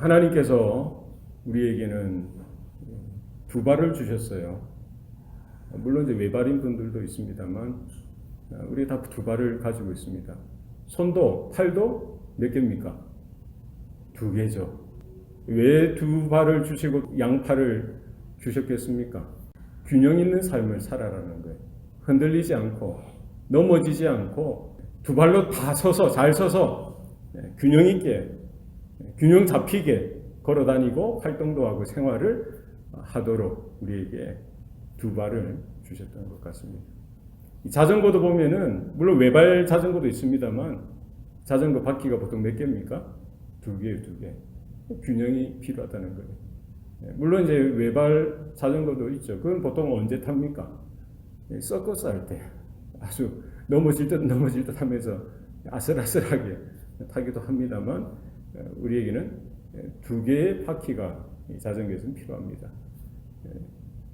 하나님께서 우리에게는 두 발을 주셨어요. 물론 이제 외발인 분들도 있습니다만 우리 다 두 발을 가지고 있습니다. 손도 팔도 몇 개입니까? 두 개죠. 왜 두 발을 주시고 양팔을 주셨겠습니까? 균형 있는 삶을 살아라는 거예요. 흔들리지 않고 넘어지지 않고 두 발로 다 서서 잘 서서 균형 있게 균형 잡히게 걸어다니고 활동도 하고 생활을 하도록 우리에게 두 발을 주셨던 것 같습니다. 자전거도 보면은 물론 외발 자전거도 있습니다만 자전거 바퀴가 보통 몇 개입니까? 두 개예요, 두 개. 균형이 필요하다는 거예요. 물론 이제 외발 자전거도 있죠. 그건 보통 언제 탑니까? 서커스 할 때 아주 넘어질 듯 하면서 아슬아슬하게 타기도 합니다만 우리에게는 두 개의 바퀴가 자전거에서는 필요합니다.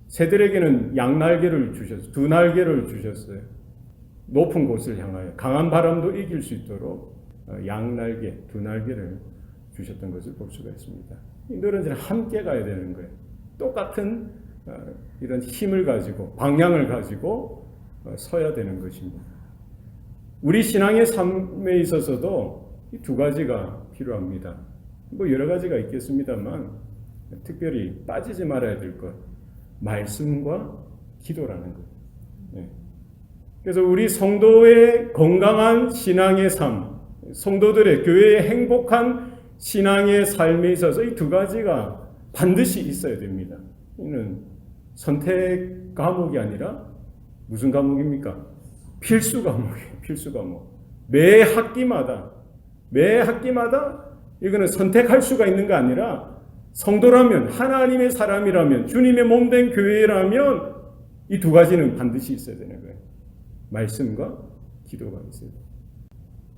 새들에게는 양날개를 주셨어요. 두 날개를 주셨어요. 높은 곳을 향하여 강한 바람도 이길 수 있도록 양날개, 두 날개를 주셨던 것을 볼 수가 있습니다. 너희들은 함께 가야 되는 거예요. 똑같은 이런 힘을 가지고 방향을 가지고 서야 되는 것입니다. 우리 신앙의 삶에 있어서도 이 두 가지가 필요합니다. 뭐 여러 가지가 있겠습니다만 특별히 빠지지 말아야 될 것, 말씀과 기도라는 것. 그래서 우리 성도의 건강한 신앙의 삶, 성도들의 교회의 행복한 신앙의 삶에 있어서 이 두 가지가 반드시 있어야 됩니다. 이는 선택 과목이 아니라 무슨 과목입니까? 필수 과목이에요. 필수 과목. 매 학기마다 이거는 선택할 수가 있는 게 아니라 성도라면, 하나님의 사람이라면, 주님의 몸된 교회라면 이 두 가지는 반드시 있어야 되는 거예요. 말씀과 기도가 있어야 돼요.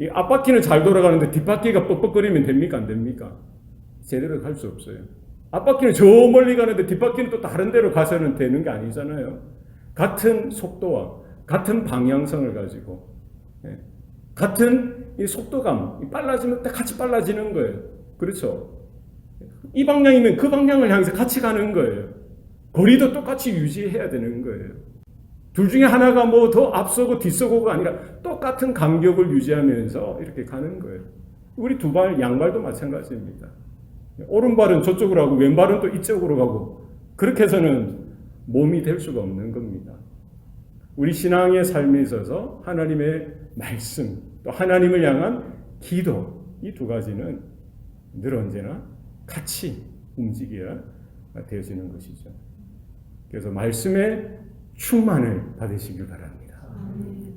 이 앞바퀴는 잘 돌아가는데 뒷바퀴가 뻑뻑거리면 됩니까? 안 됩니까? 제대로 갈 수 없어요. 앞바퀴는 저 멀리 가는데 뒷바퀴는 또 다른 데로 가서는 되는 게 아니잖아요. 같은 속도와 같은 방향성을 가지고 같은 이 속도감, 빨라지면 같이 빨라지는 거예요. 그렇죠? 이 방향이면 그 방향을 향해서 같이 가는 거예요. 거리도 똑같이 유지해야 되는 거예요. 둘 중에 하나가 뭐 더 앞서고 뒤서고가 아니라 똑같은 간격을 유지하면서 이렇게 가는 거예요. 우리 두 발, 양발도 마찬가지입니다. 오른발은 저쪽으로 하고 왼발은 또 이쪽으로 가고 그렇게 해서는 몸이 될 수가 없는 겁니다. 우리 신앙의 삶에 있어서 하나님의 말씀, 또 하나님을 향한 기도, 이 두 가지는 늘 언제나 같이 움직여야 되어지는 것이죠. 그래서 말씀의 충만을 받으시길 바랍니다.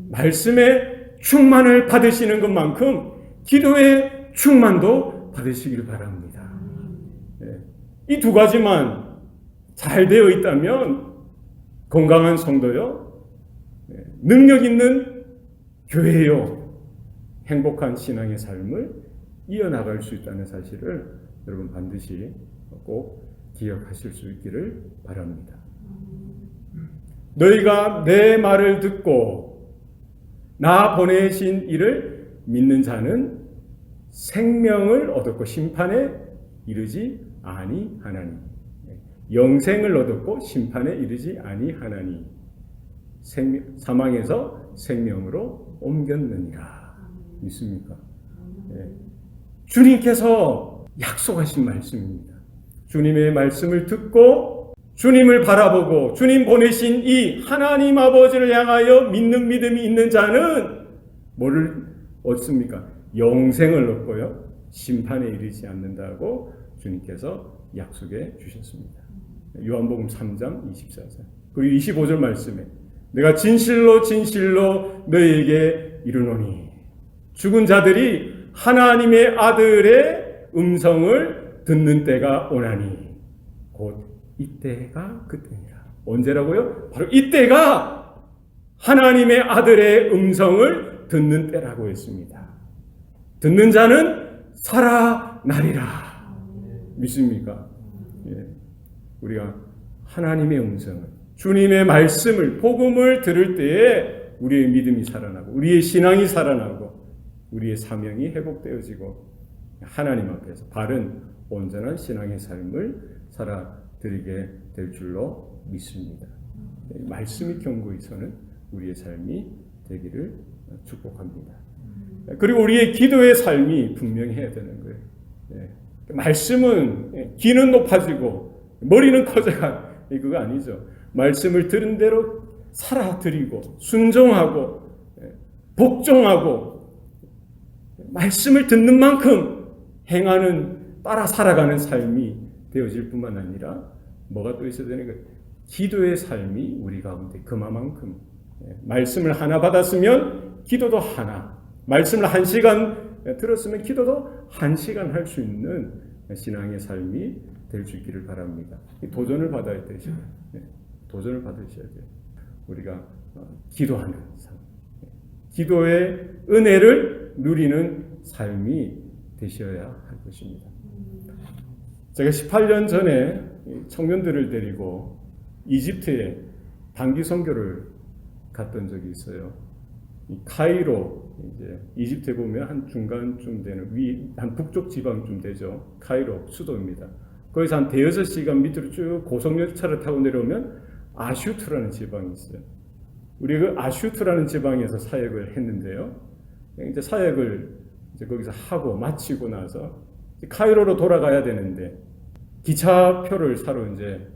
말씀의 충만을 받으시는 것만큼 기도의 충만도 받으시길 바랍니다. 이 두 가지만 잘 되어 있다면 건강한 성도요, 능력 있는 교회요, 행복한 신앙의 삶을 이어나갈 수 있다는 사실을 여러분 반드시 꼭 기억하실 수 있기를 바랍니다. 너희가 내 말을 듣고 나 보내신 이를 믿는 자는 생명을 얻었고 심판에 이르지 아니하나니, 영생을 얻었고 심판에 이르지 아니하나니 사망에서 생명으로 옮겼느니라. 믿습니까? 주님께서 약속하신 말씀입니다. 주님의 말씀을 듣고 주님을 바라보고 주님 보내신 이 하나님 아버지를 향하여 믿는 믿음이 있는 자는 뭐를 얻습니까? 영생을 얻고요, 심판에 이르지 않는다고 주님께서 약속해 주셨습니다. 요한복음 3장 24절 그리고 25절 말씀에 내가 진실로 진실로 너희에게 이르노니 죽은 자들이 하나님의 아들의 음성을 듣는 때가 오나니 곧 이때가 그때니라. 언제라고요? 바로 이때가 하나님의 아들의 음성을 듣는 때라고 했습니다. 듣는 자는 살아나리라. 믿습니까? 우리가 하나님의 음성을, 주님의 말씀을, 복음을 들을 때에 우리의 믿음이 살아나고 우리의 신앙이 살아나고 우리의 사명이 회복되어지고 하나님 앞에서 바른 온전한 신앙의 삶을 살아드리게 될 줄로 믿습니다. 말씀이 경고에서는 우리의 삶이 되기를 축복합니다. 그리고 우리의 기도의 삶이 분명해야 되는 거예요. 말씀은 귀는 높아지고 머리는 커져가 그거 아니죠. 말씀을 들은 대로 살아드리고 순종하고 복종하고 말씀을 듣는 만큼 행하는 따라 살아가는 삶이 되어질 뿐만 아니라 뭐가 또 있어야 되는 거예요. 기도의 삶이 우리 가운데 그만큼 말씀을 하나 받았으면 기도도 하나, 말씀을 1시간 들었으면 기도도 1시간 할 수 있는 신앙의 삶이 될 수 있기를 바랍니다. 도전을 받아야 되죠. 도전을 받으셔야 돼요. 우리가 기도하는 삶, 기도의 은혜를 누리는 삶이 되셔야 할 것입니다. 제가 18년 전에 청년들을 데리고 이집트에 단기 선교를 갔던 적이 있어요. 카이로, 이제 이집트에 보면 한 중간쯤 되는 한 북쪽 지방쯤 되죠. 카이로 수도입니다. 거기서 한 대여섯 시간 밑으로 쭉 고속열차를 타고 내려오면 아슈트라는 지방이 있어요. 우리 그 아슈트라는 지방에서 사역을 했는데요. 이제 사역을 이제 거기서 하고 마치고 나서 카이로로 돌아가야 되는데 기차표를 사러 이제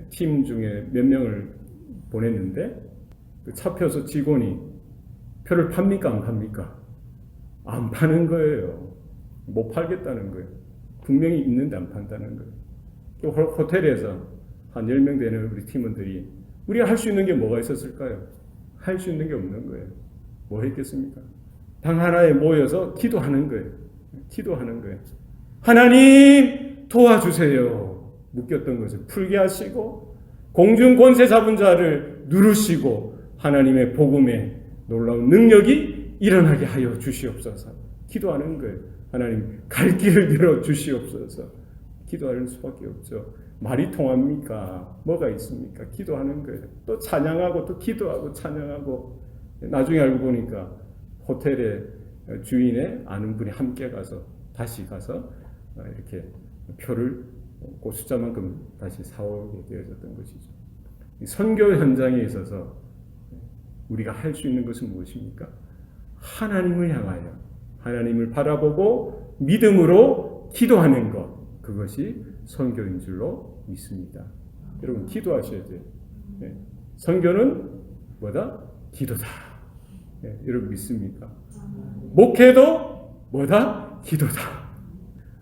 팀 중에 몇 명을 보냈는데 그 차표소 직원이 표를 팝니까 안 팝니까? 안 파는 거예요. 못 팔겠다는 거예요. 분명히 있는데 안 판다는 거예요. 호텔에서 한 10명 되는 우리 팀원들이 우리가 할 수 있는 게 뭐가 있었을까요? 할 수 있는 게 없는 거예요. 뭐 했겠습니까? 방 하나에 모여서 기도하는 거예요. 기도하는 거예요. 하나님 도와주세요. 묶였던 것을 풀게 하시고 공중 권세 잡은 자를 누르시고 하나님의 복음에 놀라운 능력이 일어나게 하여 주시옵소서. 기도하는 거예요. 하나님 갈 길을 열어 주시옵소서. 기도할 수밖에 없죠. 말이 통합니까? 뭐가 있습니까? 기도하는 거예요. 또 찬양하고 또 기도하고 찬양하고 나중에 알고 보니까 호텔의 주인의 아는 분이 함께 가서 다시 가서 이렇게 표를 그 숫자만큼 다시 사오게 되어졌던 것이죠. 선교 현장에 있어서 우리가 할 수 있는 것은 무엇입니까? 하나님을 향하여 하나님을 바라보고 믿음으로 기도하는 것, 그것이 선교인 줄로 믿습니다. 여러분 기도하셔야 돼요. 선교는 뭐다? 기도다. 여러분 믿습니까? 목회도 뭐다? 기도다.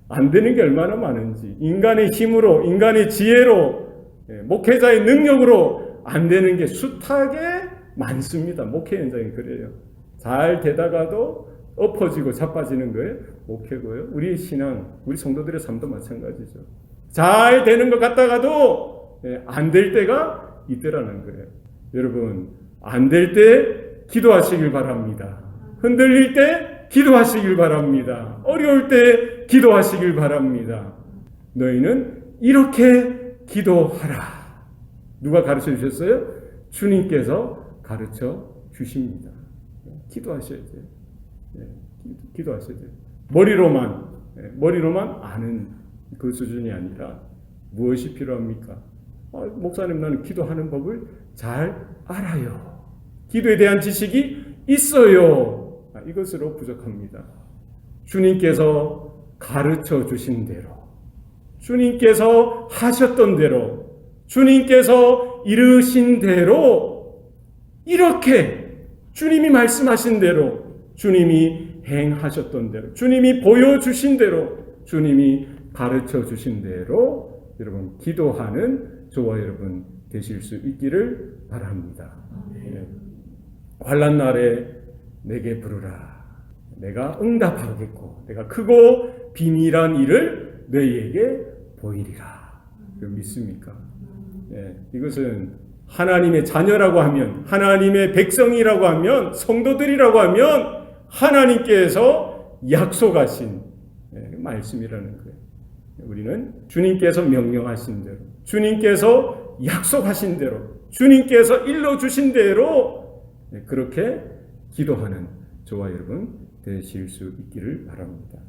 안 되는 게 얼마나 많은지, 인간의 힘으로, 인간의 지혜로, 목회자의 능력으로 안 되는 게 숱하게 많습니다. 목회 현장이 그래요. 잘 되다가도 엎어지고 자빠지는 거예요. 목회고요. 우리의 신앙, 우리 성도들의 삶도 마찬가지죠. 잘 되는 것 같다가도 안 될 때가 있더라는 거예요. 여러분, 안 될 때 기도하시길 바랍니다. 흔들릴 때 기도하시길 바랍니다. 어려울 때 기도하시길 바랍니다. 너희는 이렇게 기도하라. 누가 가르쳐 주셨어요? 주님께서 가르쳐 주십니다. 기도하셔야 돼요. 기도하셔야 돼요. 머리로만 아는 그 수준이 아니라 무엇이 필요합니까? 목사님, 나는 기도하는 법을 잘 알아요. 기도에 대한 지식이 있어요. 이것으로 부족합니다. 주님께서 가르쳐 주신 대로, 주님께서 하셨던 대로, 주님께서 이르신 대로, 이렇게 주님이 말씀하신 대로, 주님이 행하셨던 대로, 주님이 보여주신 대로, 주님이 가르쳐 주신 대로 여러분 기도하는 저와 여러분 되실 수 있기를 바랍니다. 환난 날에 내게 부르라. 내가 응답하겠고 내가 크고 비밀한 일을 너희에게 보이리라. 믿습니까? 이것은 하나님의 자녀라고 하면, 하나님의 백성이라고 하면, 성도들이라고 하면 하나님께서 약속하신 말씀이라는 거예요. 우리는 주님께서 명령하신 대로, 주님께서 약속하신 대로, 주님께서 일러주신 대로 그렇게 기도하는 저와 여러분 되실 수 있기를 바랍니다.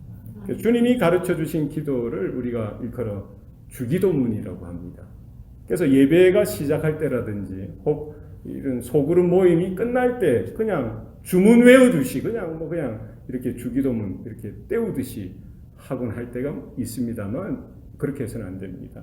주님이 가르쳐 주신 기도를 우리가 일컬어 주기도문이라고 합니다. 그래서 예배가 시작할 때라든지 혹 이런 소그룹 모임이 끝날 때 그냥 주문 외우듯이 그냥 이렇게 주기도문 이렇게 때우듯이 하곤 할 때가 있습니다만 그렇게 해서는 안 됩니다.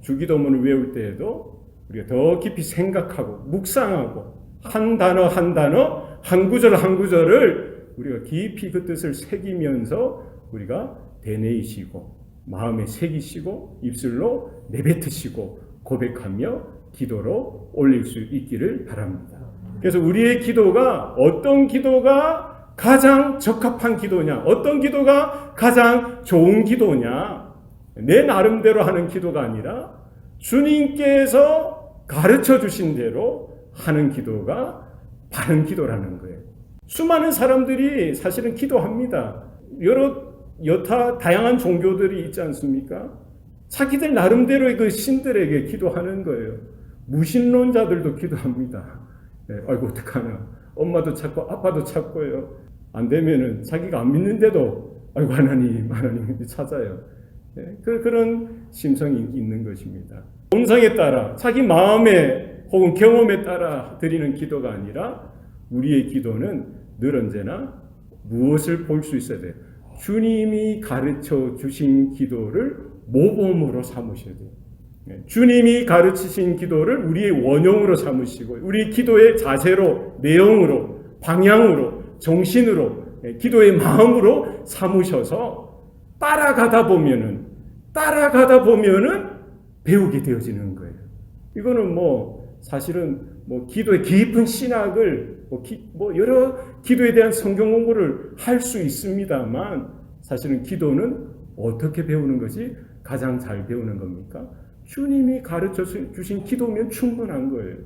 주기도문을 외울 때에도 우리가 더 깊이 생각하고 묵상하고 한 단어 한 단어 한 구절 한 구절을 우리가 깊이 그 뜻을 새기면서 우리가 되뇌이시고 마음에 새기시고 입술로 내뱉으시고 고백하며 기도로 올릴 수 있기를 바랍니다. 그래서 우리의 기도가 어떤 기도가 가장 적합한 기도냐, 어떤 기도가 가장 좋은 기도냐, 내 나름대로 하는 기도가 아니라 주님께서 가르쳐 주신 대로 하는 기도가 바른 기도라는 거예요. 수많은 사람들이 사실은 기도합니다. 여타 다양한 종교들이 있지 않습니까? 자기들 나름대로의 그 신들에게 기도하는 거예요. 무신론자들도 기도합니다. 아이고 어떡하나. 엄마도 찾고 아빠도 찾고요. 안 되면은 자기가 안 믿는데도 아이고 하나님 찾아요. 그런 심성이 있는 것입니다. 본성에 따라 자기 마음에 혹은 경험에 따라 드리는 기도가 아니라 우리의 기도는 늘 언제나 무엇을 볼 수 있어야 돼요. 주님이 가르쳐 주신 기도를 모범으로 삼으셔야 돼요. 주님이 가르치신 기도를 우리의 원형으로 삼으시고 우리 기도의 자세로, 내용으로, 방향으로, 정신으로, 기도의 마음으로 삼으셔서 따라가다 보면은 배우게 되어지는 거예요. 이거는 사실은 기도의 깊은 신학을 여러 기도에 대한 성경 공부를 할 수 있습니다만 사실은 기도는 어떻게 배우는 것이 가장 잘 배우는 겁니까? 주님이 가르쳐 주신 기도면 충분한 거예요.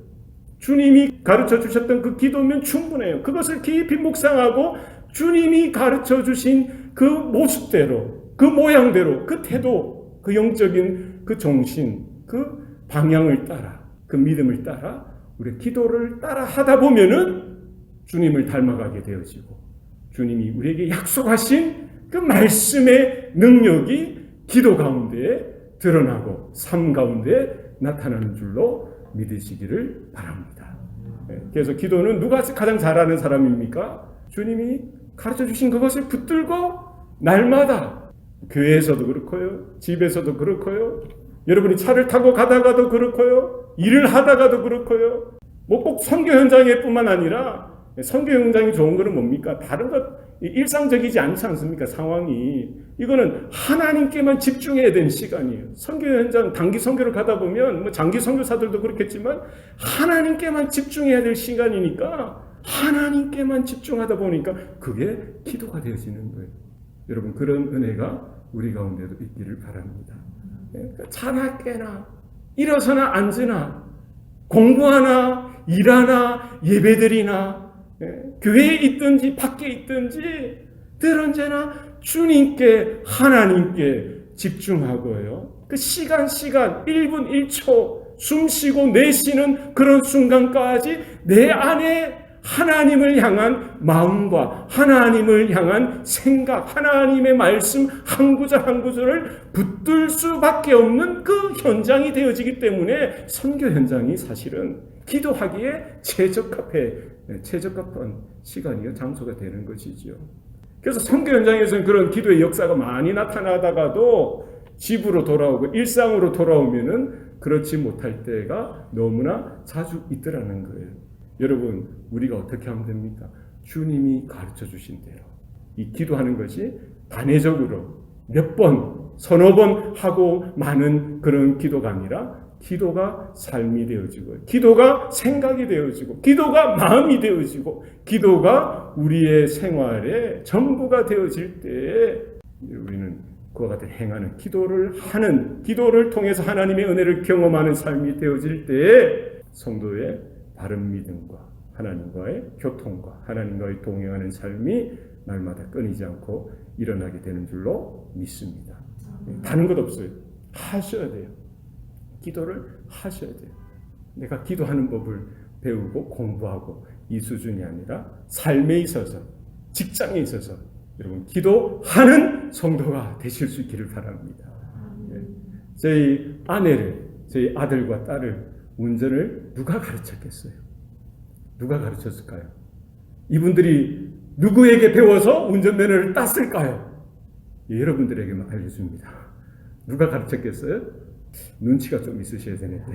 주님이 가르쳐 주셨던 그 기도면 충분해요. 그것을 깊이 묵상하고 주님이 가르쳐 주신 그 모습대로, 그 모양대로, 그 태도, 그 영적인 그 정신, 그 방향을 따라, 그 믿음을 따라 우리 기도를 따라 하다 보면은 주님을 닮아가게 되어지고 주님이 우리에게 약속하신 그 말씀의 능력이 기도 가운데 드러나고 삶 가운데 나타나는 줄로 믿으시기를 바랍니다. 그래서 기도는 누가 가장 잘하는 사람입니까? 주님이 가르쳐 주신 그것을 붙들고 날마다 교회에서도 그렇고요, 집에서도 그렇고요, 여러분이 차를 타고 가다가도 그렇고요, 일을 하다가도 그렇고요, 꼭 선교 현장에 뿐만 아니라 선교 현장이 좋은 거는 뭡니까? 다른 것 일상적이지 않지 않습니까? 상황이. 이거는 하나님께만 집중해야 되는 시간이에요. 선교 현장 단기 선교를 가다 보면 장기 선교사들도 그렇겠지만 하나님께만 집중해야 될 시간이니까 하나님께만 집중하다 보니까 그게 기도가 되어지는 거예요. 여러분 그런 은혜가 우리 가운데도 있기를 바랍니다. 자나 깨나 일어서나 앉으나 공부하나 일하나 예배드리나 교회에 있든지 밖에 있든지 늘 언제나 주님께 하나님께 집중하고요. 그 시간 1분 1초 숨 쉬고 내쉬는 그런 순간까지 내 안에 하나님을 향한 마음과 하나님을 향한 생각, 하나님의 말씀 한 구절 한 구절을 붙들 수밖에 없는 그 현장이 되어지기 때문에 선교 현장이 사실은 기도하기에 최적합한 시간이요 장소가 되는 것이죠. 그래서 선교 현장에서는 그런 기도의 역사가 많이 나타나다가도 집으로 돌아오고 일상으로 돌아오면은 그렇지 못할 때가 너무나 자주 있더라는 거예요. 여러분 우리가 어떻게 하면 됩니까? 주님이 가르쳐 주신 대로 이 기도하는 것이 단회적으로 몇 번, 서너 번 하고 많은 그런 기도가 아니라 기도가 삶이 되어지고 기도가 생각이 되어지고 기도가 마음이 되어지고 기도가 우리의 생활의 전부가 되어질 때 우리는 그와 같은 행하는 기도를 통해서 하나님의 은혜를 경험하는 삶이 되어질 때 성도의 바른 믿음과 하나님과의 교통과 하나님과의 동행하는 삶이 날마다 끊이지 않고 일어나게 되는 줄로 믿습니다. 다른 것 없어요. 하셔야 돼요. 기도를 하셔야 돼요. 내가 기도하는 법을 배우고 공부하고 이 수준이 아니라 삶에 있어서 직장에 있어서 여러분 기도하는 성도가 되실 수 있기를 바랍니다. 저희 아내를, 저희 아들과 딸을 운전을 누가 가르쳤겠어요? 누가 가르쳤을까요? 이분들이 누구에게 배워서 운전면허를 땄을까요? 여러분들에게만 알려줍니다. 누가 가르쳤겠어요? 눈치가 좀 있으셔야 되는데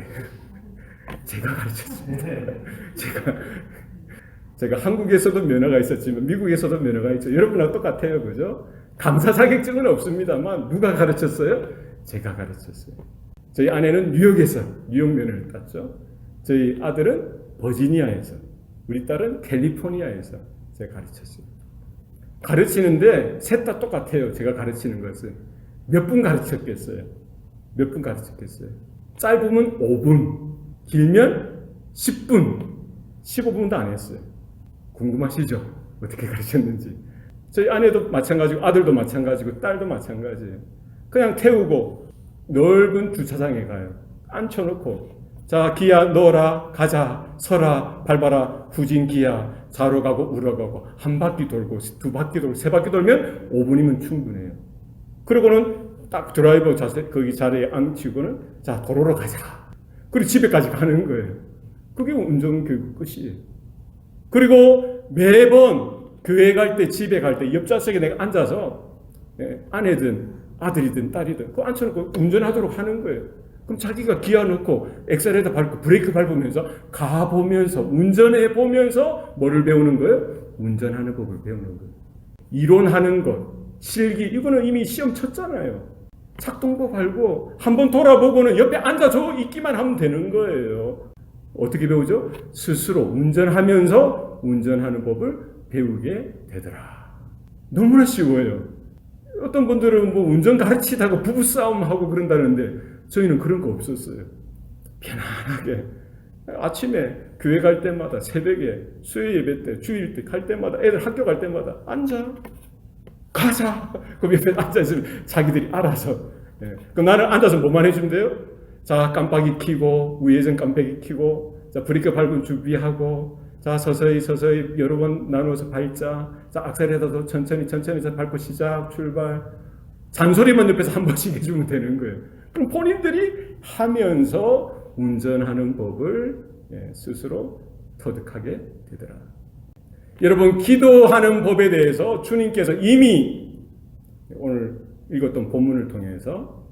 제가 가르쳤습니다. 제가 한국에서도 면허가 있었지만 미국에서도 면허가 있죠. 여러분하고 똑같아요. 그죠? 강사 자격증은 없습니다만 누가 가르쳤어요? 제가 가르쳤어요. 저희 아내는 뉴욕에서 뉴욕 면허를 땄죠. 저희 아들은 버지니아에서, 우리 딸은 캘리포니아에서 제가 가르쳤어요. 가르치는데 셋 다 똑같아요. 제가 가르치는 것은. 몇 분 가르쳤겠어요? 몇 분 가르쳤겠어요? 짧으면 5분, 길면 10분, 15분도 안 했어요. 궁금하시죠? 어떻게 가르쳤는지. 저희 아내도 마찬가지고 아들도 마찬가지고 딸도 마찬가지예요. 그냥 태우고 넓은 주차장에 가요. 앉혀놓고 자 기아 넣어라, 가자, 서라, 밟아라, 후진 기아, 좌로 가고 우로 가고 한 바퀴 돌고 두 바퀴 돌고 세 바퀴 돌면 5분이면 충분해요. 그리고는 딱 드라이버 거기 자리에 앉히고는 자 도로로 가자. 그리고 집에까지 가는 거예요. 그게 운전교육 끝이에요. 그리고 매번 교회 갈 때, 집에 갈 때 옆좌석에 내가 앉아서 아내든 아들이든 딸이든 그 앉혀놓고 운전하도록 하는 거예요. 그럼 자기가 기아 넣고 엑셀레이터 밟고 브레이크 밟으면서 가보면서 운전해 보면서 뭐를 배우는 거예요? 운전하는 법을 배우는 거예요. 이론하는 것, 실기 이거는 이미 시험 쳤잖아요. 작동법 알고 한번 돌아보고는 옆에 앉아서 있기만 하면 되는 거예요. 어떻게 배우죠? 스스로 운전하면서 운전하는 법을 배우게 되더라. 너무나 쉬워요. 어떤 분들은 뭐 운전 가르치다가 부부싸움하고 그런다는데 저희는 그런 거 없었어요. 편안하게 아침에 교회 갈 때마다 새벽에 수요 예배 때 주일 때 갈 때마다 애들 학교 갈 때마다 앉아 가자. 그럼 옆에 앉아있으면 자기들이 알아서. 그럼 나는 앉아서 뭐만 해주면 돼요? 자 깜빡이 켜고 우회전 깜빡이 켜고 자 브레이크 밟은 준비하고 자 서서히 여러 번 나누어서 밟자. 자 악셀레터도 천천히 밟고 시작 출발. 잔소리만 옆에서 한 번씩 해주면 되는 거예요. 그럼 본인들이 하면서 운전하는 법을 스스로 터득하게 되더라. 여러분 기도하는 법에 대해서 주님께서 이미 오늘 읽었던 본문을 통해서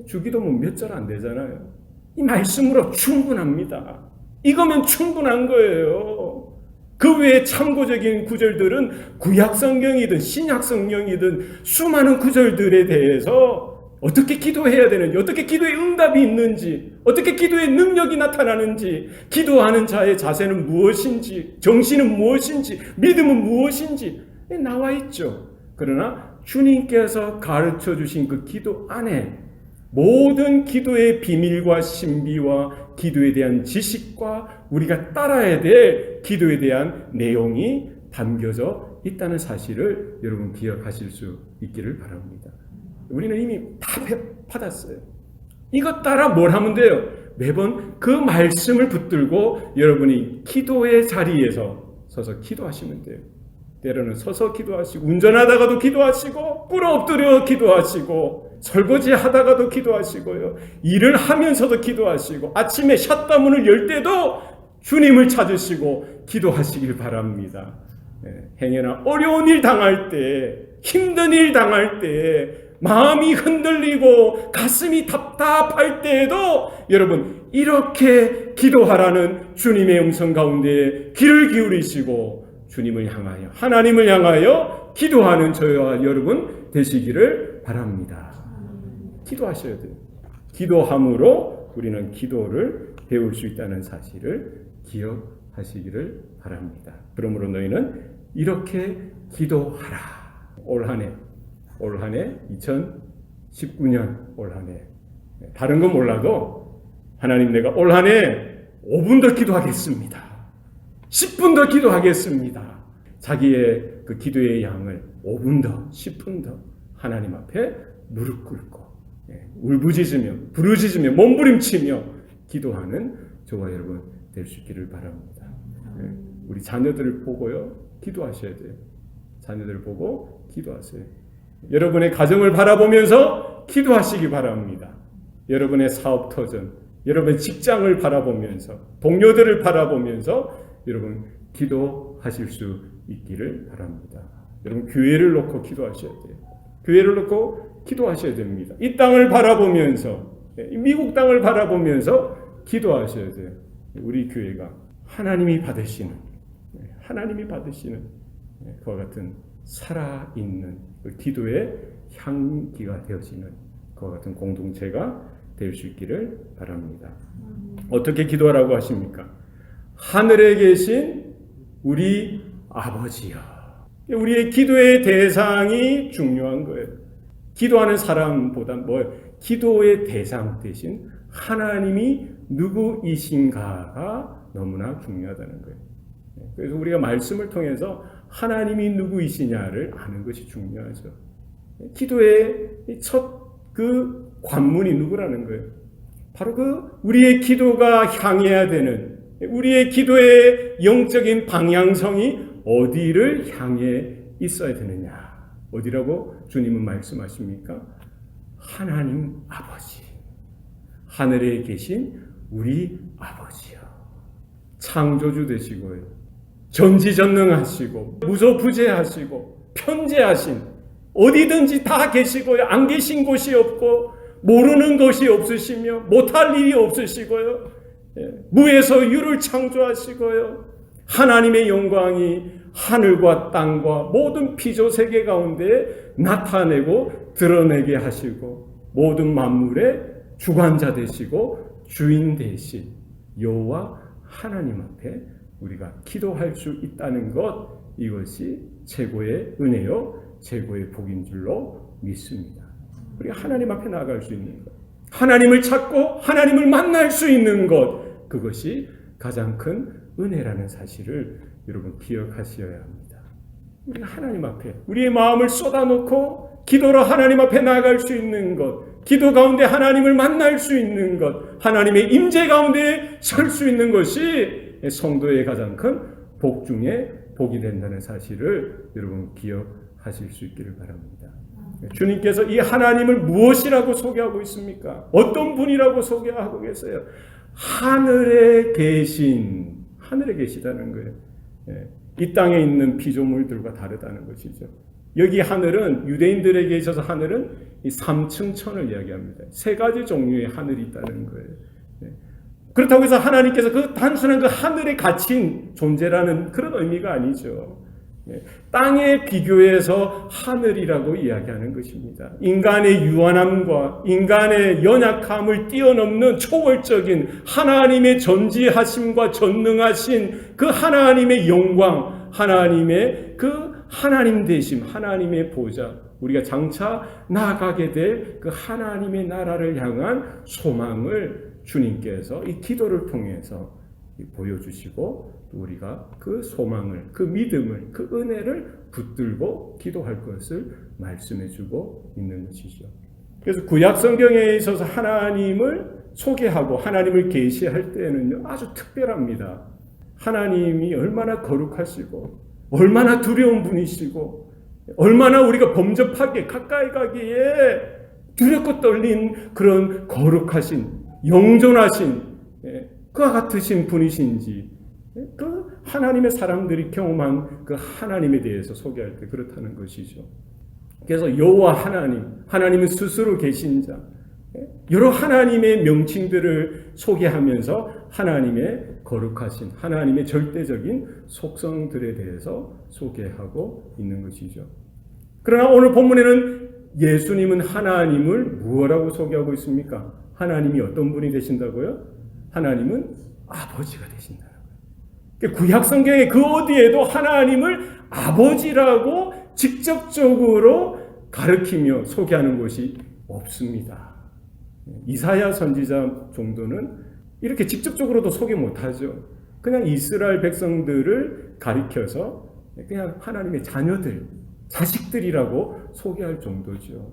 주기도문 몇 절 안 되잖아요. 이 말씀으로 충분합니다. 이거면 충분한 거예요. 그 외에 참고적인 구절들은 구약성경이든 신약성경이든 수많은 구절들에 대해서 어떻게 기도해야 되는지, 어떻게 기도의 응답이 있는지, 어떻게 기도의 능력이 나타나는지, 기도하는 자의 자세는 무엇인지, 정신은 무엇인지, 믿음은 무엇인지 나와 있죠. 그러나 주님께서 가르쳐 주신 그 기도 안에 모든 기도의 비밀과 신비와 기도에 대한 지식과 우리가 따라야 될 기도에 대한 내용이 담겨져 있다는 사실을 여러분 기억하실 수 있기를 바랍니다. 우리는 이미 다 받았어요. 이것 따라 뭘 하면 돼요? 매번 그 말씀을 붙들고 여러분이 기도의 자리에서 서서 기도하시면 돼요. 때로는 서서 기도하시고 운전하다가도 기도하시고 꿇어 엎드려 기도하시고 설거지 하다가도 기도하시고요. 일을 하면서도 기도하시고 아침에 샷다문을 열 때도 주님을 찾으시고 기도하시길 바랍니다. 행여나 어려운 일 당할 때, 힘든 일 당할 때, 마음이 흔들리고 가슴이 답답할 때에도 여러분 이렇게 기도하라는 주님의 음성 가운데 귀를 기울이시고 주님을 향하여 하나님을 향하여 기도하는 저와 여러분 되시기를 바랍니다. 기도하셔야 돼요. 기도함으로 우리는 기도를 배울 수 있다는 사실을 기억하시기를 바랍니다. 그러므로 너희는 이렇게 기도하라. 올 한 해 2019년 올 한 해 다른 건 몰라도 하나님 내가 올 한 해 5분 더 기도하겠습니다. 10분 더 기도하겠습니다. 자기의 그 기도의 양을 5분 더 10분 더 하나님 앞에 무릎 꿇고 울부짖으며 부르짖으며 몸부림치며 기도하는 저와 여러분 될 수 있기를 바랍니다. 우리 자녀들을 보고요 기도하셔야 돼요. 자녀들 보고 기도하세요. 여러분의 가정을 바라보면서 기도하시기 바랍니다. 여러분의 사업 터전, 여러분의 직장을 바라보면서, 동료들을 바라보면서 여러분 기도하실 수 있기를 바랍니다. 여러분 교회를 놓고 기도하셔야 돼요. 교회를 놓고 기도하셔야 됩니다. 이 땅을 바라보면서, 미국 땅을 바라보면서 기도하셔야 돼요. 우리 교회가 하나님이 받으시는 그와 같은 살아있는 그 기도의 향기가 되어지는 그와 같은 공동체가 될 수 있기를 바랍니다. 어떻게 기도하라고 하십니까? 하늘에 계신 우리 아버지여. 우리의 기도의 대상이 중요한 거예요. 기도하는 사람보다 기도의 대상 대신 하나님이 누구이신가가 너무나 중요하다는 거예요. 그래서 우리가 말씀을 통해서 하나님이 누구이시냐를 아는 것이 중요하죠. 기도의 첫 그 관문이 누구라는 거예요. 바로 그 우리의 기도가 향해야 되는, 우리의 기도의 영적인 방향성이 어디를 향해 있어야 되느냐. 어디라고 주님은 말씀하십니까? 하나님 아버지, 하늘에 계신 우리 아버지요. 창조주 되시고요, 전지전능하시고 무소부재하시고 편재하신, 어디든지 다 계시고요, 안 계신 곳이 없고 모르는 것이 없으시며 못할 일이 없으시고요, 무에서 유를 창조하시고요, 하나님의 영광이 하늘과 땅과 모든 피조 세계 가운데 나타내고 드러내게 하시고 모든 만물의 주관자 되시고 주인 되신 여호와 하나님 앞에 우리가 기도할 수 있다는 것, 이것이 최고의 은혜요 최고의 복인 줄로 믿습니다. 우리가 하나님 앞에 나아갈 수 있는 것, 하나님을 찾고 하나님을 만날 수 있는 것, 그것이 가장 큰 은혜라는 사실을 여러분 기억하셔야 합니다. 우리가 하나님 앞에 우리의 마음을 쏟아놓고 기도로 하나님 앞에 나아갈 수 있는 것, 기도 가운데 하나님을 만날 수 있는 것, 하나님의 임재 가운데 설 수 있는 것이 성도의 가장 큰 복 중에 복이 된다는 사실을 여러분 기억하실 수 있기를 바랍니다. 주님께서 이 하나님을 무엇이라고 소개하고 있습니까? 어떤 분이라고 소개하고 계세요? 하늘에 계시다는 거예요. 이 땅에 있는 피조물들과 다르다는 것이죠. 여기 하늘은, 유대인들에게 있어서 하늘은 이 3층 천을 이야기합니다. 세 가지 종류의 하늘이 있다는 거예요. 그렇다고 해서 하나님께서 그 단순한 그 하늘에 갇힌 존재라는 그런 의미가 아니죠. 땅에 비교해서 하늘이라고 이야기하는 것입니다. 인간의 유한함과 인간의 연약함을 뛰어넘는 초월적인 하나님의 전지하심과 전능하신 그 하나님의 영광, 하나님의 그 하나님 되심, 하나님의 보좌, 우리가 장차 나아가게 될 그 하나님의 나라를 향한 소망을 주님께서 이 기도를 통해서 보여주시고, 우리가 그 소망을, 그 믿음을, 그 은혜를 붙들고 기도할 것을 말씀해주고 있는 것이죠. 그래서 구약 성경에 있어서 하나님을 소개하고 하나님을 계시할 때는요, 아주 특별합니다. 하나님이 얼마나 거룩하시고 얼마나 두려운 분이시고 얼마나 우리가 범접하게 가까이 가기에 두렵고 떨린 그런 거룩하신, 영존하신 그와 같으신 분이신지, 그 하나님의 사람들이 경험한 그 하나님에 대해서 소개할 때 그렇다는 것이죠. 그래서 여호와 하나님은 스스로 계신 자, 여러 하나님의 명칭들을 소개하면서 하나님의 거룩하신, 하나님의 절대적인 속성들에 대해서 소개하고 있는 것이죠. 그러나 오늘 본문에는 예수님은 하나님을 무엇라고 소개하고 있습니까? 하나님이 어떤 분이 되신다고요? 하나님은 아버지가 되신다는 거예요. 구약 성경의 그 어디에도 하나님을 아버지라고 직접적으로 가르치며 소개하는 것이 없습니다. 이사야 선지자 정도는 이렇게 직접적으로도 소개 못하죠. 그냥 이스라엘 백성들을 가리켜서 그냥 하나님의 자녀들, 자식들이라고 소개할 정도죠.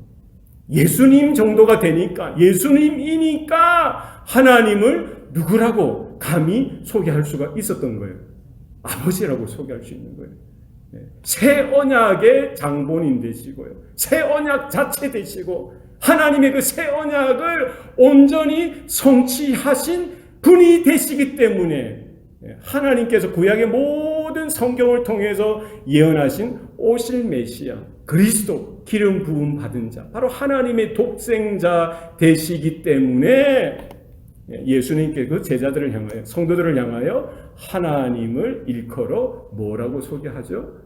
예수님 정도가 되니까, 예수님이니까 하나님을 누구라고 감히 소개할 수가 있었던 거예요. 아버지라고 소개할 수 있는 거예요. 새 언약의 장본인 되시고요. 새 언약 자체 되시고 하나님의 그 새 언약을 온전히 성취하신 분이 되시기 때문에 하나님께서 구약의 모든 성경을 통해서 예언하신 오실 메시아 그리스도 기름 부음 받은 자 바로 하나님의 독생자 되시기 때문에 예수님께 그 제자들을 향하여 성도들을 향하여 하나님을 일컬어 뭐라고 소개하죠?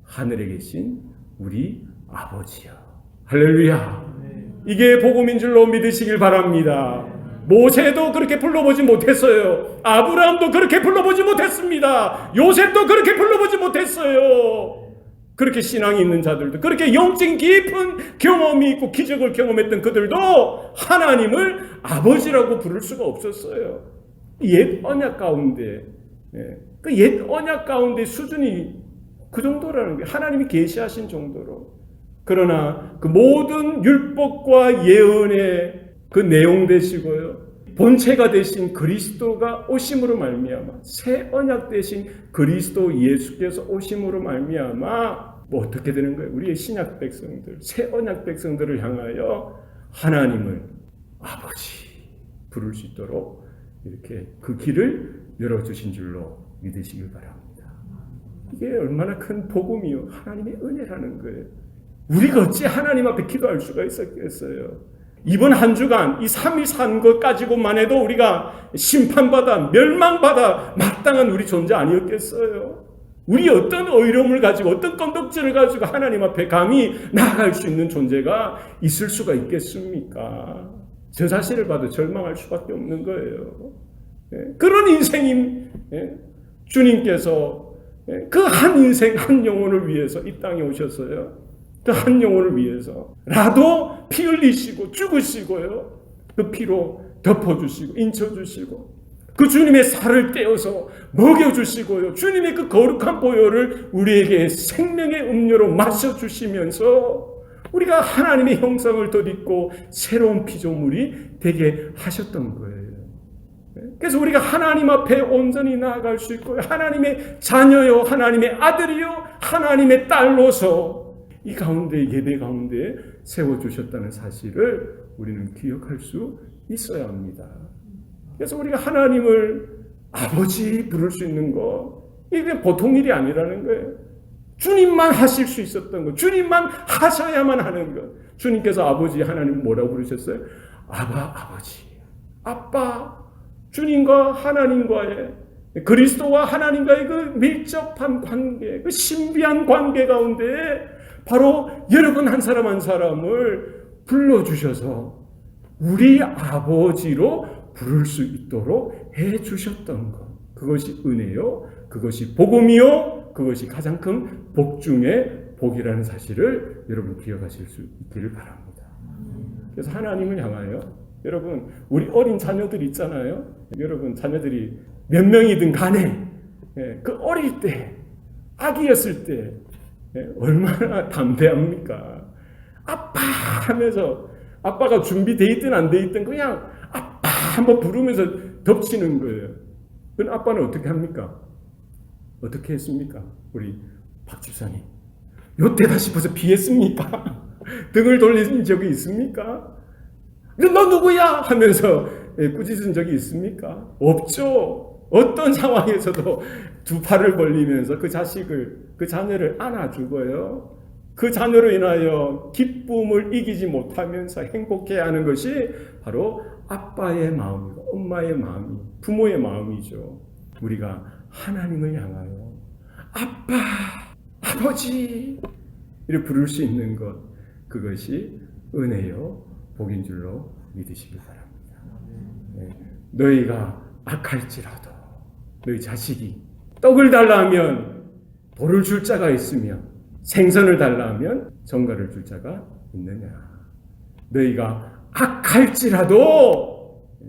하늘에 계신 우리 아버지요. 할렐루야. 이게 복음인 줄로 믿으시길 바랍니다. 모세도 그렇게 불러보지 못했어요. 아브라함도 그렇게 불러보지 못했습니다. 요셉도 그렇게 불러보지 못했어요. 그렇게 신앙이 있는 자들도 그렇게 영적 깊은 경험이 있고 기적을 경험했던 그들도 하나님을 아버지라고 부를 수가 없었어요. 옛 언약 가운데 그 옛 언약 가운데 수준이 그 정도라는 게 하나님이 계시하신 정도로. 그러나 그 모든 율법과 예언의 그 내용 되시고요. 본체가 되신 그리스도가 오심으로 말미암아 새 언약 되신 그리스도 예수께서 오심으로 말미암아 뭐 어떻게 되는 거예요? 우리의 신약 백성들, 새 언약 백성들을 향하여 하나님을 아버지 부를 수 있도록 이렇게 그 길을 열어주신 줄로 믿으시길 바랍니다. 이게 얼마나 큰 복음이요 하나님의 은혜라는 거예요. 우리가 어찌 하나님 앞에 기도할 수가 있었겠어요? 이번 한 주간 이 3일 산 것 가지고만 해도 우리가 심판받아 멸망받아 마땅한 우리 존재 아니었겠어요? 우리 어떤 의로움을 가지고 어떤 건덕지를 가지고 하나님 앞에 감히 나아갈 수 있는 존재가 있을 수가 있겠습니까? 저 자신을 봐도 절망할 수밖에 없는 거예요. 그런 인생인 주님께서 그 한 인생 한 영혼을 위해서 이 땅에 오셨어요. 그 한 영혼을 위해서라도 피 흘리시고 죽으시고요. 그 피로 덮어주시고 인쳐주시고 그 주님의 살을 떼어서 먹여주시고요. 주님의 그 거룩한 보혈을 우리에게 생명의 음료로 마셔주시면서 우리가 하나님의 형상을 덧입고 새로운 피조물이 되게 하셨던 거예요. 그래서 우리가 하나님 앞에 온전히 나아갈 수 있고 하나님의 자녀요 하나님의 아들이요 하나님의 딸로서 이 가운데 예배 가운데 세워주셨다는 사실을 우리는 기억할 수 있어야 합니다. 그래서 우리가 하나님을 아버지 부를 수 있는 거 이게 보통 일이 아니라는 거예요. 주님만 하실 수 있었던 거 주님만 하셔야만 하는 것. 주님께서 아버지 하나님 뭐라고 부르셨어요? 아버지 아빠 주님과 하나님과의 그리스도와 하나님과의 그 밀접한 관계 그 신비한 관계 가운데 바로 여러분 한 사람 한 사람을 불러주셔서 우리 아버지로 부를 수 있도록 해주셨던 것. 그것이 은혜요. 그것이 복음이요. 그것이 가장 큰 복 중의 복이라는 사실을 여러분 기억하실 수 있기를 바랍니다. 그래서 하나님을 향하여 여러분 우리 어린 자녀들 있잖아요. 여러분 자녀들이 몇 명이든 간에 그 어릴 때 아기였을 때 얼마나 담대합니까? 아빠 하면서 아빠가 준비되어 있든 안 되어 있든 그냥 아빠 한번 부르면서 덮치는 거예요. 그럼 아빠는 어떻게 합니까? 어떻게 했습니까? 우리 박 집사님. 요때다 싶어서 피했습니까? 등을 돌린 적이 있습니까? 너 누구야? 하면서 꾸짖은 적이 있습니까? 없죠. 어떤 상황에서도 두 팔을 벌리면서 그 자식을, 그 자녀를 안아주고요. 그 자녀로 인하여 기쁨을 이기지 못하면서 행복해하는 것이 바로 아빠의 마음이고 엄마의 마음이, 부모의 마음이죠. 우리가 하나님을 향하여 아빠, 아버지 이렇게 부를 수 있는 것, 그것이 은혜요 복인 줄로 믿으시기 바랍니다. 너희가 악할지라도 너희 자식이 떡을 달라 하면 돌을 줄 자가 있으며 생선을 달라 하면 전갈을 줄 자가 있느냐. 너희가 악할지라도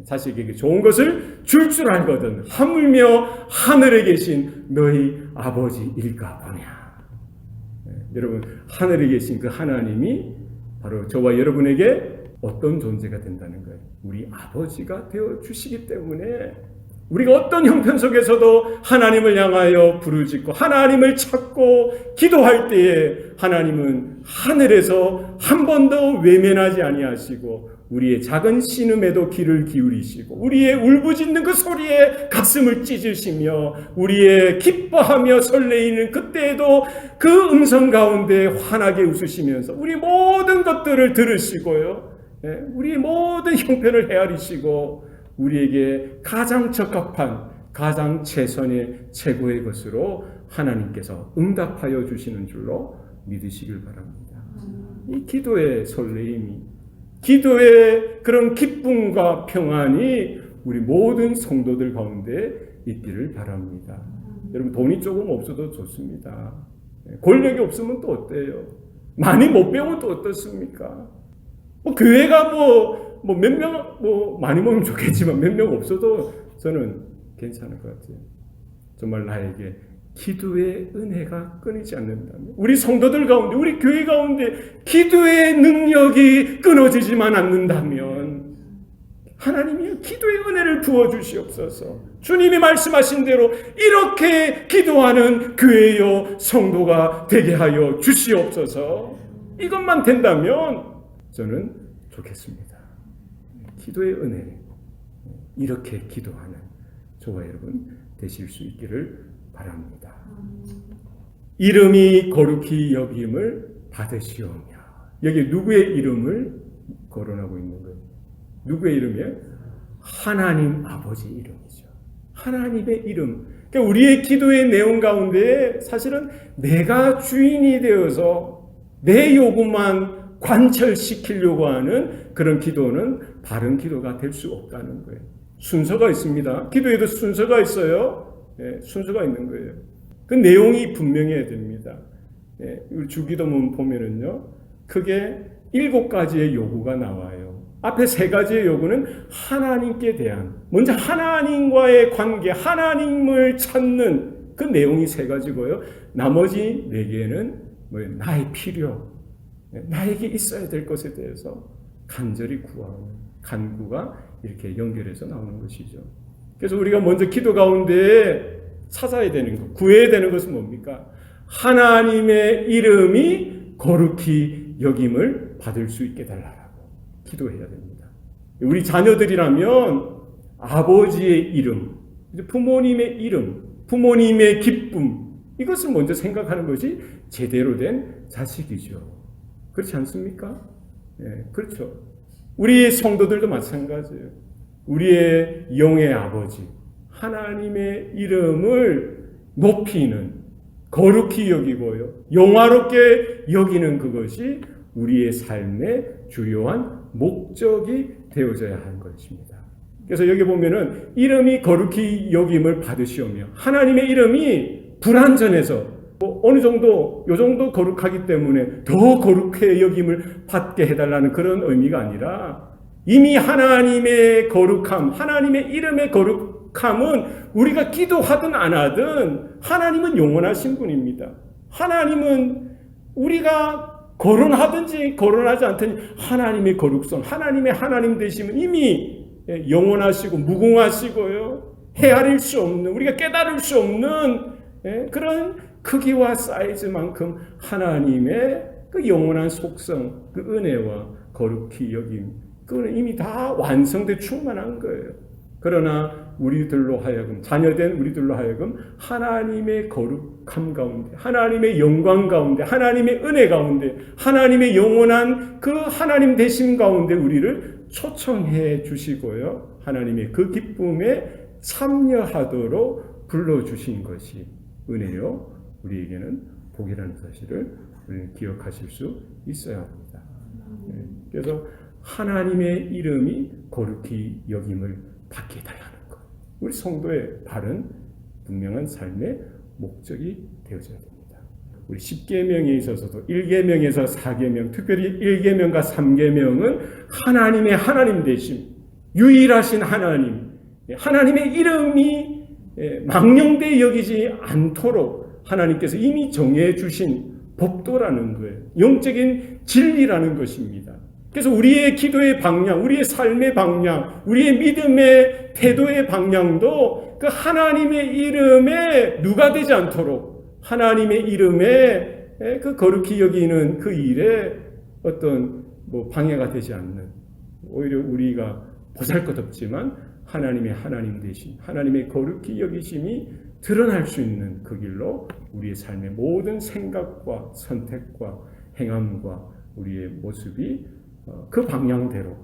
자식에게 좋은 것을 줄 줄 알거든 하물며 하늘에 계신 너희 아버지일까 보냐. 여러분 하늘에 계신 그 하나님이 바로 저와 여러분에게 어떤 존재가 된다는 거예요. 우리 아버지가 되어주시기 때문에 우리가 어떤 형편 속에서도 하나님을 향하여 부르짖고 하나님을 찾고 기도할 때에 하나님은 하늘에서 한 번도 외면하지 아니하시고 우리의 작은 신음에도 귀를 기울이시고 우리의 울부짖는 그 소리에 가슴을 찢으시며 우리의 기뻐하며 설레이는 그때에도 그 음성 가운데 환하게 웃으시면서 우리 모든 것들을 들으시고요. 우리의 모든 형편을 헤아리시고 우리에게 가장 적합한 가장 최선의 최고의 것으로 하나님께서 응답하여 주시는 줄로 믿으시길 바랍니다. 이 기도의 설레임이 기도의 그런 기쁨과 평안이 우리 모든 성도들 가운데 있기를 바랍니다. 여러분 돈이 조금 없어도 좋습니다. 권력이 없으면 또 어때요? 많이 못 배우면 또 어떻습니까? 교회가 몇 명, 많이 모이면 좋겠지만 몇 명 없어도 저는 괜찮을 것 같아요. 정말 나에게 기도의 은혜가 끊이지 않는다면, 우리 성도들 가운데, 우리 교회 가운데 기도의 능력이 끊어지지만 않는다면, 하나님이 기도의 은혜를 부어주시옵소서. 주님이 말씀하신 대로 이렇게 기도하는 교회요 성도가 되게 하여 주시옵소서. 이것만 된다면 저는 좋겠습니다. 기도의 은혜, 이렇게 기도하는 저와 여러분 되실 수 있기를 바랍니다. 이름이 거룩히 여김을 받으시오며. 여기 누구의 이름을 거론하고 있는 거예요? 누구의 이름이에요? 하나님 아버지 이름이죠. 하나님의 이름. 그러니까 우리의 기도의 내용 가운데 사실은 내가 주인이 되어서 내 요구만 관철시키려고 하는 그런 기도는 바른 기도가 될 수 없다는 거예요. 순서가 있습니다. 기도에도 순서가 있어요. 순서가 있는 거예요. 그 내용이 분명해야 됩니다. 우리 주기도문 보면은요, 크게 7가지의 요구가 나와요. 앞에 3가지의 요구는 하나님께 대한, 먼저 하나님과의 관계, 하나님을 찾는 그 내용이 3가지고요. 나머지 4개는 나의 필요, 나에게 있어야 될 것에 대해서 간절히 구하는 간구가 이렇게 연결해서 나오는 것이죠. 그래서 우리가 먼저 기도 가운데 찾아야 되는 것, 구해야 되는 것은 뭡니까? 하나님의 이름이 거룩히 여김을 받을 수 있게 달라고 기도해야 됩니다. 우리 자녀들이라면 아버지의 이름, 부모님의 이름, 부모님의 기쁨, 이것을 먼저 생각하는 것이 제대로 된 자식이죠. 그렇지 않습니까? 그렇죠. 우리 성도들도 마찬가지예요. 우리의 영의 아버지, 하나님의 이름을 높이는, 거룩히 여기고요, 영화롭게 여기는 그것이 우리의 삶의 주요한 목적이 되어져야 하는 것입니다. 그래서 여기 보면은 이름이 거룩히 여김을 받으시오며, 하나님의 이름이 불완전해서 어느 정도, 요 정도 거룩하기 때문에 더 거룩해 여김을 받게 해달라는 그런 의미가 아니라, 이미 하나님의 거룩함, 하나님의 이름의 거룩함은 우리가 기도하든 안 하든 하나님은 영원하신 분입니다. 하나님은 우리가 거론하든지 거론하지 않든지 하나님의 거룩성, 하나님의 하나님 되심은 이미 영원하시고 무궁하시고요, 헤아릴 수 없는, 우리가 깨달을 수 없는 그런 크기와 사이즈만큼 하나님의 그 영원한 속성, 그 은혜와 거룩히 여김, 그거는 이미 다 완성돼 충만한 거예요. 그러나 우리들로 하여금, 자녀된 우리들로 하여금 하나님의 거룩함 가운데, 하나님의 영광 가운데, 하나님의 은혜 가운데, 하나님의 영원한 그 하나님 되심 가운데 우리를 초청해 주시고요, 하나님의 그 기쁨에 참여하도록 불러주신 것이 은혜요, 우리에게는 복이라는 사실을 우리는 기억하실 수 있어야 합니다. 그래서 하나님의 이름이 거룩히 여김을 받게 달라는 것, 우리 성도의 바른 분명한 삶의 목적이 되어져야 됩니다. 우리 10계명에 있어서도 1계명에서 4계명, 특별히 1계명과 3계명은 하나님의 하나님 되심, 유일하신 하나님, 하나님의 이름이 망령되이 여기지 않도록 하나님께서 이미 정해 주신 법도라는 거예요. 영적인 진리라는 것입니다. 그래서 우리의 기도의 방향, 우리의 삶의 방향, 우리의 믿음의 태도의 방향도 그 하나님의 이름에 누가 되지 않도록 하나님의 이름에 그 거룩히 여기는 그 일에 어떤 방해가 되지 않는, 오히려 우리가 보잘것없지만 하나님의 하나님 되신 하나님의 거룩히 여기심이 드러날 수 있는 그 길로 우리의 삶의 모든 생각과 선택과 행함과 우리의 모습이 그 방향대로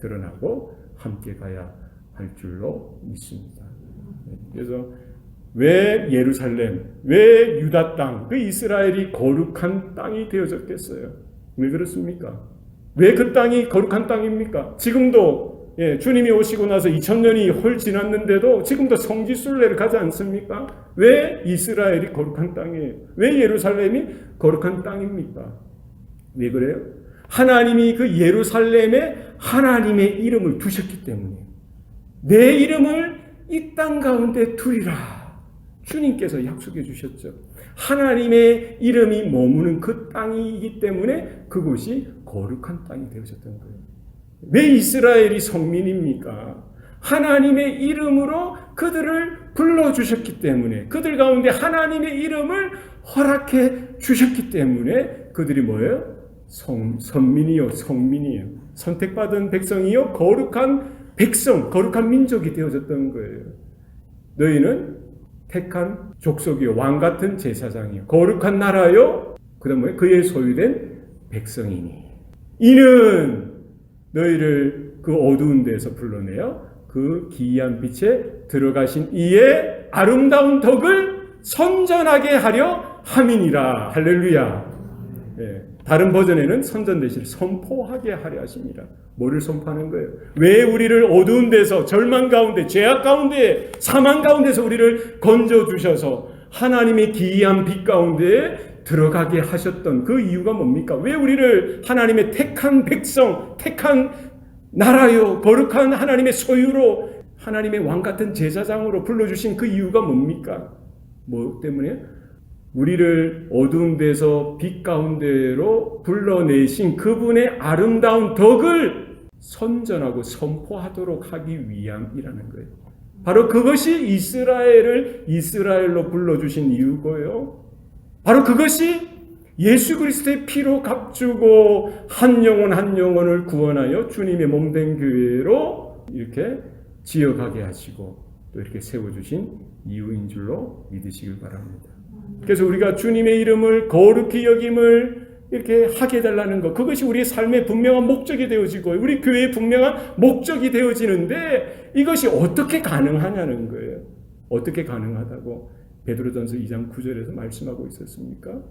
드러나고 함께 가야 할 줄로 믿습니다. 그래서 왜 예루살렘, 왜 유다 땅, 그 이스라엘이 거룩한 땅이 되어졌겠어요? 왜 그렇습니까? 왜 그 땅이 거룩한 땅입니까? 지금도 주님이 오시고 나서 2000년이 헐 지났는데도 지금도 성지순례를 가지 않습니까? 왜 이스라엘이 거룩한 땅이에요? 왜 예루살렘이 거룩한 땅입니까? 왜 그래요? 하나님이 그 예루살렘에 하나님의 이름을 두셨기 때문이에요. 내 이름을 이 땅 가운데 두리라. 주님께서 약속해 주셨죠. 하나님의 이름이 머무는 그 땅이기 때문에 그곳이 거룩한 땅이 되어졌던 거예요. 왜 이스라엘이 성민입니까? 하나님의 이름으로 그들을 불러주셨기 때문에, 그들 가운데 하나님의 이름을 허락해 주셨기 때문에 그들이 뭐예요? 선민이요, 성민이요. 선택받은 백성이요, 거룩한 백성, 거룩한 민족이 되어졌던 거예요. 너희는 택한 족속이요, 왕같은 제사장이요, 거룩한 나라요, 그 다음에 그의 소유된 백성이니 이는 너희를 그 어두운 데서 불러내어 그 기이한 빛에 들어가신 이의 아름다운 덕을 선전하게 하려 함이니라. 할렐루야. 다른 버전에는 선전 대신 선포하게 하려 하십니다. 뭐를 선포하는 거예요? 왜 우리를 어두운 데서, 절망 가운데, 죄악 가운데, 사망 가운데서 우리를 건져주셔서 하나님의 기이한 빛 가운데 들어가게 하셨던 그 이유가 뭡니까? 왜 우리를 하나님의 택한 백성, 택한 나라요, 거룩한 하나님의 소유로, 하나님의 왕같은 제사장으로 불러주신 그 이유가 뭡니까? 뭐 때문에? 우리를 어두운 데서 빛 가운데로 불러내신 그분의 아름다운 덕을 선전하고 선포하도록 하기 위함이라는 거예요. 바로 그것이 이스라엘을 이스라엘로 불러주신 이유고요. 바로 그것이 예수 그리스도의 피로 값주고 한 영혼 한 영혼을 구원하여 주님의 몸된 교회로 이렇게 지어가게 하시고 또 이렇게 세워주신 이유인 줄로 믿으시길 바랍니다. 그래서 우리가 주님의 이름을 거룩히 여김을 이렇게 하게 해달라는 것, 그것이 우리의 삶의 분명한 목적이 되어지고 우리 교회의 분명한 목적이 되어지는데 이것이 어떻게 가능하냐는 거예요. 어떻게 가능하다고 베드로전서 2장 9절에서 말씀하고 있었습니까?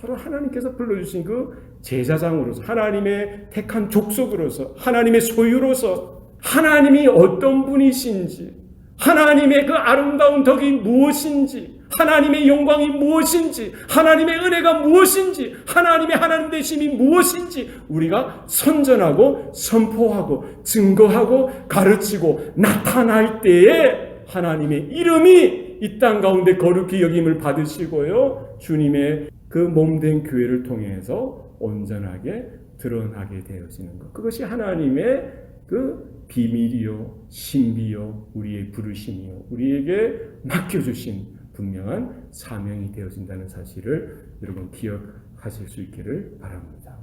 바로 하나님께서 불러주신 그 제사장으로서, 하나님의 택한 족속으로서, 하나님의 소유로서 하나님이 어떤 분이신지, 하나님의 그 아름다운 덕이 무엇인지, 하나님의 영광이 무엇인지, 하나님의 은혜가 무엇인지, 하나님의 하나님 되심이 무엇인지 우리가 선전하고 선포하고 증거하고 가르치고 나타날 때에 하나님의 이름이 이 땅 가운데 거룩히 여김을 받으시고요, 주님의 그 몸된 교회를 통해서 온전하게 드러나게 되어지는 것, 그것이 하나님의 그 비밀이요, 신비요, 우리의 부르심이요, 우리에게 맡겨주신 분명한 사명이 되어진다는 사실을 여러분 기억하실 수 있기를 바랍니다.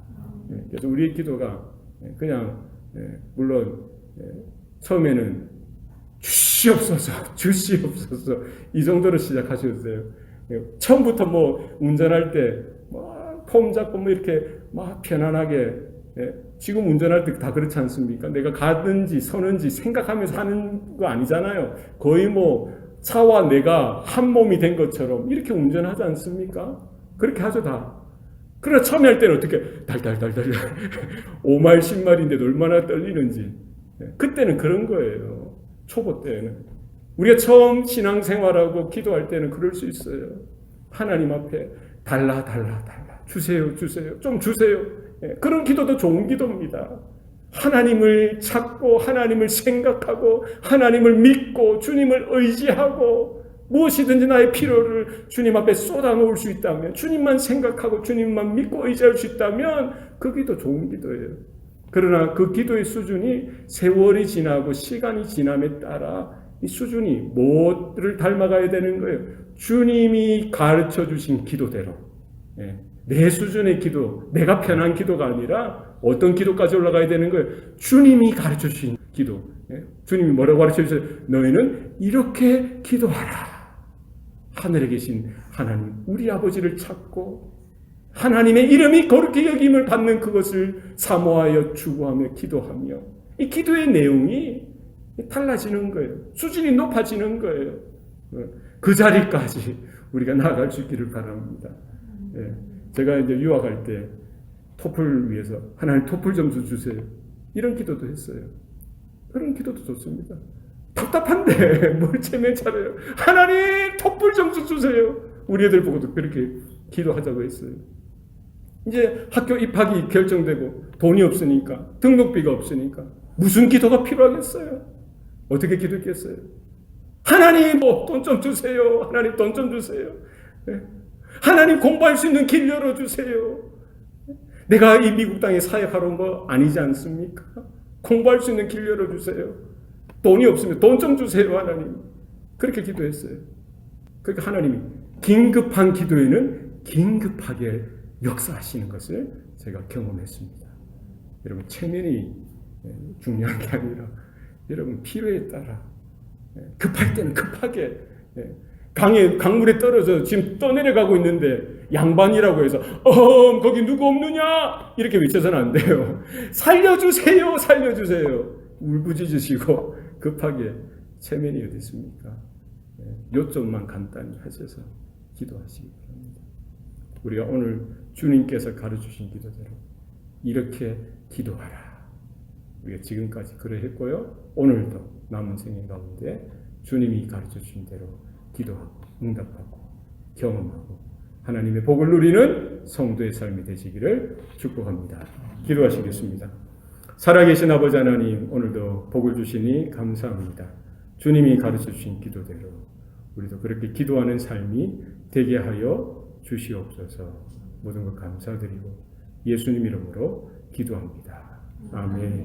그래서 우리의 기도가 그냥 물론 처음에는 주시옵소서, 주시옵소서 이 정도로 시작하셨어요. 처음부터 뭐 운전할 때 폼 잡고 뭐 이렇게 막 편안하게, 지금 운전할 때 다 그렇지 않습니까? 내가 가든지 서는지 생각하면서 하는 거 아니잖아요. 거의 뭐 차와 내가 한 몸이 된 것처럼 이렇게 운전하지 않습니까? 그렇게 하죠 다. 그러나 처음에 할 때는 어떻게 달달달달 5마일 10마일인데도 얼마나 떨리는지, 그때는 그런 거예요. 초보 때는. 우리가 처음 신앙생활하고 기도할 때는 그럴 수 있어요. 하나님 앞에 달라 주세요 좀 주세요. 그런 기도도 좋은 기도입니다. 하나님을 찾고 하나님을 생각하고 하나님을 믿고 주님을 의지하고 무엇이든지 나의 필요를 주님 앞에 쏟아놓을 수 있다면, 주님만 생각하고 주님만 믿고 의지할 수 있다면 그 기도 좋은 기도예요. 그러나 그 기도의 수준이 세월이 지나고 시간이 지남에 따라 이 수준이 뭐를 닮아가야 되는 거예요? 주님이 가르쳐 주신 기도대로. 예. 내 수준의 기도, 내가 편한 기도가 아니라 어떤 기도까지 올라가야 되는 거예요? 주님이 가르쳐 주신 기도. 예. 주님이 뭐라고 가르쳐 주세요? 너희는 이렇게 기도하라. 하늘에 계신 하나님, 우리 아버지를 찾고 하나님의 이름이 거룩히 여김을 받는 그것을 사모하여 추구하며 기도하며, 이 기도의 내용이 달라지는 거예요. 수준이 높아지는 거예요. 그 자리까지 우리가 나아갈 수 있기를 바랍니다. 예. 제가 이제 유학할 때 토플 위해서 하나님 토플 점수 주세요. 이런 기도도 했어요. 그런 기도도 좋습니다. 답답한데 뭘 체면 차려요. 하나님 토플 점수 주세요. 우리 애들 보고도 그렇게 기도하자고 했어요. 이제 학교 입학이 결정되고 돈이 없으니까, 등록비가 없으니까 무슨 기도가 필요하겠어요? 어떻게 기도했겠어요? 하나님 돈 좀 주세요. 하나님 돈 좀 주세요. 하나님 공부할 수 있는 길 열어주세요. 내가 이 미국 땅에 사역하러 온 거 아니지 않습니까? 공부할 수 있는 길 열어주세요. 돈이 없으면 돈 좀 주세요. 하나님. 그렇게 기도했어요. 그러니까 하나님이 긴급한 기도에는 긴급하게 역사하시는 것을 제가 경험했습니다. 여러분, 체면이 중요한 게 아니라 여러분 필요에 따라 급할 때는 급하게, 강물에 떨어져 지금 떠내려가고 있는데 양반이라고 해서 거기 누구 없느냐 이렇게 외쳐서는 안 돼요. 살려주세요, 살려주세요. 울부짖으시고 급하게 체면이 어디 있습니까? 요점만 간단히 하셔서 기도하시기 바랍니다. 우리가 오늘 주님께서 가르쳐주신 기도대로 이렇게 기도하라. 우리가 지금까지 그러했고요. 오늘도 남은 생애 가운데 주님이 가르쳐주신 대로 기도하고 응답하고 경험하고 하나님의 복을 누리는 성도의 삶이 되시기를 축복합니다. 기도하시겠습니다. 살아계신 아버지 하나님, 오늘도 복을 주시니 감사합니다. 주님이 가르쳐주신 기도대로 우리도 그렇게 기도하는 삶이 되게 하여 주시옵소서. 모든 것 감사드리고 예수님 이름으로 기도합니다. 아멘.